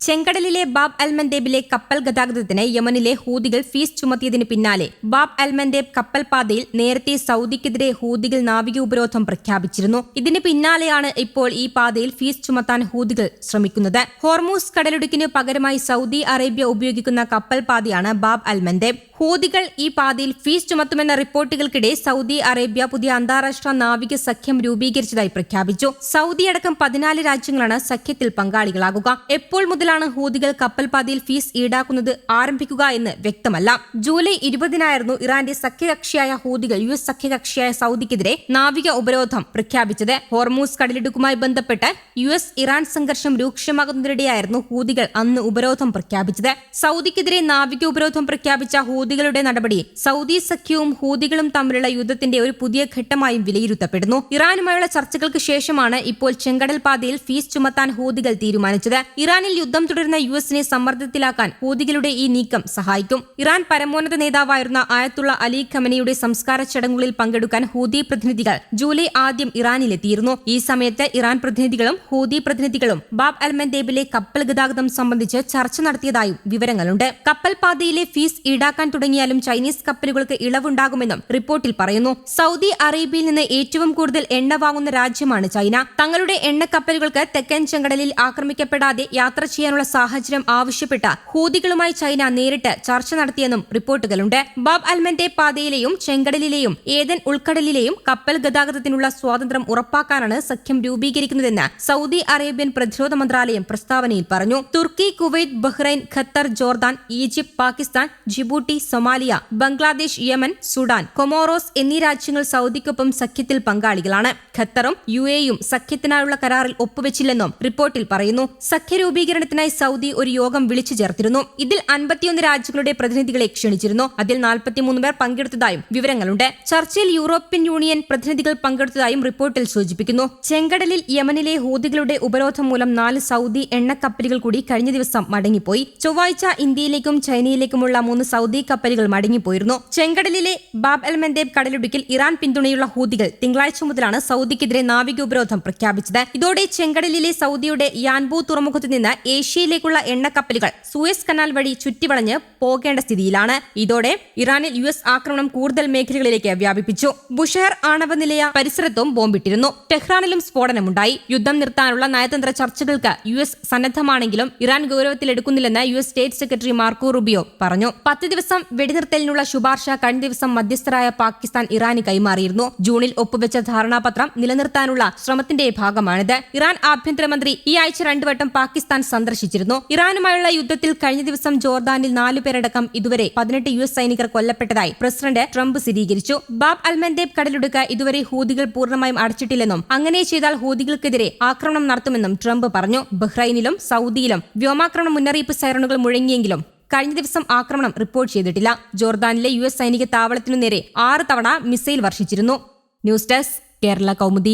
ചെങ്കടലിലെ ബാബ് അൽ മന്ദേബിലെ കപ്പൽ ഗതാഗതത്തിന് യമനിലെ ഹൂതികൾ ഫീസ് ചുമത്തിയതിന് പിന്നാലെ ബാബ് അൽ മന്ദേബ് കപ്പൽ പാതയിൽ നേരത്തെ സൗദിക്കെതിരെ ഹൂതികൾ നാവിക ഉപരോധം പ്രഖ്യാപിച്ചിരുന്നു. ഇതിന് പിന്നാലെയാണ് ഇപ്പോൾ ഈ പാതയിൽ ഫീസ് ചുമത്താൻ ഹൂതികൾ ശ്രമിക്കുന്നത്. ഹോർമൂസ് കടലിടുക്കിന് പകരമായി സൗദി അറേബ്യ ഉപയോഗിക്കുന്ന കപ്പൽ പാതയാണ് ബാബ് അൽ മന്ദേബ്. ഹൂതികൾ ഈ പാതയിൽ ഫീസ് ചുമത്തുമെന്ന റിപ്പോർട്ടുകൾക്കിടെ സൗദി അറേബ്യ പുതിയ അന്താരാഷ്ട്ര നാവിക സഖ്യം രൂപീകരിച്ചതായി പ്രഖ്യാപിച്ചു. സൗദി അടക്കം 14 രാജ്യങ്ങളാണ് സഖ്യത്തിൽ പങ്കാളികളാകുക. എപ്പോൾ മുതലാണ് ഹൂതികൾ കപ്പൽ പാതയിൽ ഫീസ് ഈടാക്കുന്നത് ആരംഭിക്കുക എന്ന് വ്യക്തമല്ല. ജൂലൈ 20-നായിരുന്നു ഇറാന്റെ സഖ്യകക്ഷിയായ ഹൂതികൾ US സഖ്യകക്ഷിയായ സൗദിക്കെതിരെ നാവിക ഉപരോധം പ്രഖ്യാപിച്ചത്. ഹോർമൂസ് കടലിടുക്കുമായി ബന്ധപ്പെട്ട് US ഇറാൻ സംഘർഷം രൂക്ഷമാകുന്നതിനിടെയായിരുന്നു ഹൂതികൾ അന്ന് ഉപരോധം പ്രഖ്യാപിച്ചത്. സൗദിക്കെതിരെ നാവിക ഉപരോധം പ്രഖ്യാപിച്ച ഹൂതികളുടെ നടപടി സൗദി സഖ്യവും ഹൂതികളും തമ്മിലുള്ള യുദ്ധത്തിന്റെ ഒരു പുതിയ ഘട്ടമായും വിലയിരുത്തപ്പെടുന്നു. ഇറാനുമായുള്ള ചർച്ചകൾക്ക് ശേഷമാണ് ഇപ്പോൾ ചെങ്കടൽ പാതയിൽ ഫീസ് ചുമത്താൻ ഹൂതികൾ തീരുമാനിച്ചത്. ഇറാനിൽ യുദ്ധം തുടരുന്ന USനെ സമ്മർദ്ദത്തിലാക്കാൻ ഹൂതികളുടെ ഈ നീക്കം സഹായിക്കും. ഇറാൻ പരമോന്നത നേതാവായിരുന്ന ആയത്തുള്ള അലി ഖമനിയുടെ സംസ്കാര ചടങ്ങുകളിൽ പങ്കെടുക്കാൻ ഹൂതി പ്രതിനിധികൾ ജൂലൈ ആദ്യം ഇറാനിലെത്തിയിരുന്നു. ഈ സമയത്ത് ഇറാൻ പ്രതിനിധികളും ഹൂതി പ്രതിനിധികളും ബാബ് അൽ മന്ദേബിലെ കപ്പൽ ഗതാഗതം സംബന്ധിച്ച് ചർച്ച നടത്തിയതായും വിവരങ്ങളുണ്ട്. കപ്പൽ പാതയിലെ ഫീസ് ഈടാക്കാൻ തുടങ്ങിയാലും ചൈനീസ് കപ്പലുകൾക്ക് ഇളവുണ്ടാകുമെന്നും റിപ്പോർട്ടിൽ പറയുന്നു. സൗദി അറേബ്യയിൽ നിന്ന് ഏറ്റവും കൂടുതൽ എണ്ണ വാങ്ങുന്ന രാജ്യമാണ് ചൈന. തങ്ങളുടെ എണ്ണക്കപ്പലുകൾക്ക് തെക്കൻ ചെങ്കടലിൽ ആക്രമിക്കപ്പെടാതെ യാത്ര ചെയ്യാനുള്ള സാഹചര്യം ആവശ്യപ്പെട്ട ഹൂതികളുമായി ചൈന നേരിട്ട് ചർച്ച നടത്തിയെന്നും റിപ്പോർട്ടുകളുണ്ട്. ബാബ് അൽ മന്ദേബ് പാതയിലെയും ചെങ്കടലിലെയും ഏദൻ ഉൾക്കടലിലെയും കപ്പൽ ഗതാഗതത്തിനുള്ള സ്വാതന്ത്ര്യം ഉറപ്പാക്കാനാണ് സഖ്യം രൂപീകരിക്കുന്നതെന്ന് സൗദി അറേബ്യൻ പ്രതിരോധ മന്ത്രാലയം പ്രസ്താവനയിൽ പറഞ്ഞു. Turkey, Kuwait, Bahrain, Qatar, Jordan, Egypt, Pakistan, Djibouti, Somalia, Bangladesh, Yemen, Sudan, Comoros എന്നീ രാജ്യങ്ങൾ സൗദിക്കൊപ്പം സഖ്യത്തിൽ പങ്കാളികളാണ്. ഖത്തറും UAEയും സഖ്യത്തിനായുള്ള കരാറിൽ ഒപ്പുവെച്ചില്ലെന്നും റിപ്പോർട്ടിൽ പറയുന്നു. സഖ്യ രൂപീകരണത്തിനായി സൗദി ഒരു യോഗം വിളിച്ചു ചേർത്തിരുന്നു. ഇതിൽ 51 രാജ്യങ്ങളുടെ പ്രതിനിധികളെ ക്ഷണിച്ചിരുന്നു. അതിൽ 43 പേർ പങ്കെടുത്തതായും വിവരങ്ങളുണ്ട്. ചർച്ചയിൽ യൂറോപ്യൻ യൂണിയൻ പ്രതിനിധികൾ പങ്കെടുത്തതായും റിപ്പോർട്ടിൽ സൂചിപ്പിക്കുന്നു. ചെങ്കടലിൽ യമനിലെ ഹൂതികളുടെ ഉപരോധം മൂലം 4 സൗദി എണ്ണക്കപ്പലുകൾ കൂടി കഴിഞ്ഞ ദിവസം മടങ്ങിപ്പോയി. ചൊവ്വാഴ്ച ഇന്ത്യയിലേക്കും ചൈനയിലേക്കുമുള്ള 3 സൗദി കപ്പലുകൾ മടങ്ങിപ്പോയിരുന്നു. ചെങ്കടലിലെ ബാബ് അൽ മന്ദേബ് കടലിടുക്കിൽ ഇറാൻ പിന്തുണയുള്ള ഹൂതികൾ തിങ്കളാഴ്ച മുതലാണ് സൗദിക്കെതിരെ നാവിക ഉപരോധം പ്രഖ്യാപിച്ചത്. ഇതോടെ ചെങ്കടലിലെ സൗദിയുടെ യാൻബു തുറമുഖത്തു നിന്ന് ഏഷ്യയിലേക്കുള്ള എണ്ണക്കപ്പലുകൾ സൂയസ് കനാൽ വഴി ചുറ്റിവളഞ്ഞ് പോകേണ്ട സ്ഥിതിയിലാണ്. ഇതോടെ ഇറാനിൽ US ആക്രമണം കൂടുതൽ മേഖലകളിലേക്ക് വ്യാപിപ്പിച്ചു. ബുഷഹർ ആണവ നിലയ പരിസരത്തും ബോംബിട്ടിരുന്നു. ടെഹ്റാനിലും സ്ഫോടനമുണ്ടായി. യുദ്ധം നിർത്താനുള്ള നയതന്ത്ര ചർച്ചകൾക്ക് US സന്നദ്ധമാണെങ്കിലും ഇറാൻ ഗൌരവത്തിലെടുക്കുന്നില്ലെന്ന് US state secretary Marco Rubio പറഞ്ഞു. 10 ദിവസം വെടിനിർത്തലിനുള്ള ശുപാർശ കഴിഞ്ഞ ദിവസം മധ്യസ്ഥരായ പാകിസ്ഥാൻ ഇറാന് കൈമാറിയിരുന്നു. ജൂണിൽ ഒപ്പുവെച്ച ധാരണാപത്രം നിലനിർത്താനുള്ള ശ്രമത്തിന്റെ ഭാഗമാണിത്. ഇറാൻ ആഭ്യന്തരമന്ത്രി ഈ ആഴ്ച 2 വട്ടം പാകിസ്ഥാൻ സന്ദർശിച്ചിരുന്നു. ഇറാനുമായുള്ള യുദ്ധത്തിൽ കഴിഞ്ഞ ദിവസം ജോർദാനിൽ 4 പേരടക്കം ഇതുവരെ 18 US സൈനികർ കൊല്ലപ്പെട്ടതായി പ്രസിഡന്റ് ട്രംപ് സ്ഥിരീകരിച്ചു. ബാബ് അൽ മന്ദേബ് കടലിടുക്ക് ഇതുവരെ ഹൂതികൾ പൂർണ്ണമായും അടച്ചിട്ടില്ലെന്നും അങ്ങനെ ചെയ്താൽ ഹൂതികൾക്കെതിരെ ആക്രമണം നടത്തുമെന്നും ട്രംപ് പറഞ്ഞു. ബഹ്റൈനിലും സൗദിയിലും വ്യോമാക്രമണ മുന്നറിയിപ്പ് സൈറണുകൾ മുഴങ്ങിയെങ്കിലും കഴിഞ്ഞ ദിവസം ആക്രമണം റിപ്പോർട്ട് ചെയ്തിട്ടില്ല. ജോർദാനിലെ US സൈനിക താവളത്തിനു നേരെ 6 തവണ മിസൈൽ വർഷിച്ചിരുന്നു. News desk Kerala Kaumudi.